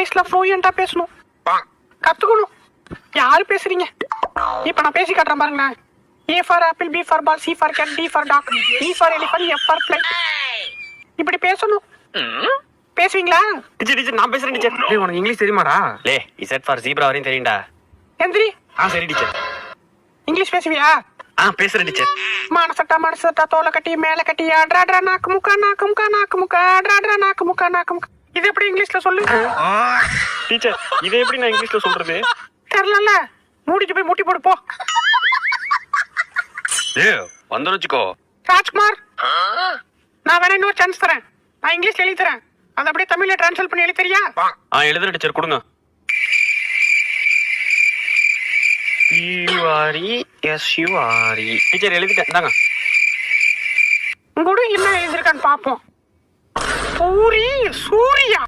இங்கிலீஷ்ல ஃப்ளூயண்டா பேசணும், கத்துக்கணும். யாரு பேசுறீங்க? இப்ப நான் பேசி காட்டுறேன் பாருங்களேன். A for apple, B for ball, C for cat, D for dog, E for elephant, F for flight. இப்படி பேசணும். பேசுவீங்களா? டீச்சர் நான் பேசுறேன் டீச்சர். டேய் உனக்கு இங்கிலீஷ் தெரியுமாடா? லே Z ஃபார் ஜீப்ரா வரையும் தெரியும்டா. எந்திரி. சரி டீச்சர். இங்கிலீஷ் பேசுவியா? பேசுறேன் டீச்சர். மனசட்டா தோலை கட்டி மேல கட்டி ஆட்ரா நாக்கு முக்கா ஆட்ரா. இது எப்படி இங்கிலீஷ்ல சொல்லு? டீச்சர் இதை எப்படி நான் இங்கிலீஷ்ல சொல்றது? தெரியல. மூடிட்டு போய் முட்டி போடு போ. வந்து வச்சுக்கோ. ராஜ்குமார், நான் வேணா இன்னொரு சான்ஸ் தரேன். நான் இங்கிலீஷ்ல எழுதி தரேன், அதை அப்படியே தமிழ்ல டிரான்ஸ்லேட் பண்ணி எழுதி தரியா? எழுதுற டீச்சர் கொடுங்க. PURE டீச்சர் எழுதிட்டேன் தாங்க. கூட என்ன எழுதிருக்கான்னு பாப்போம். பூரி சூர்யா.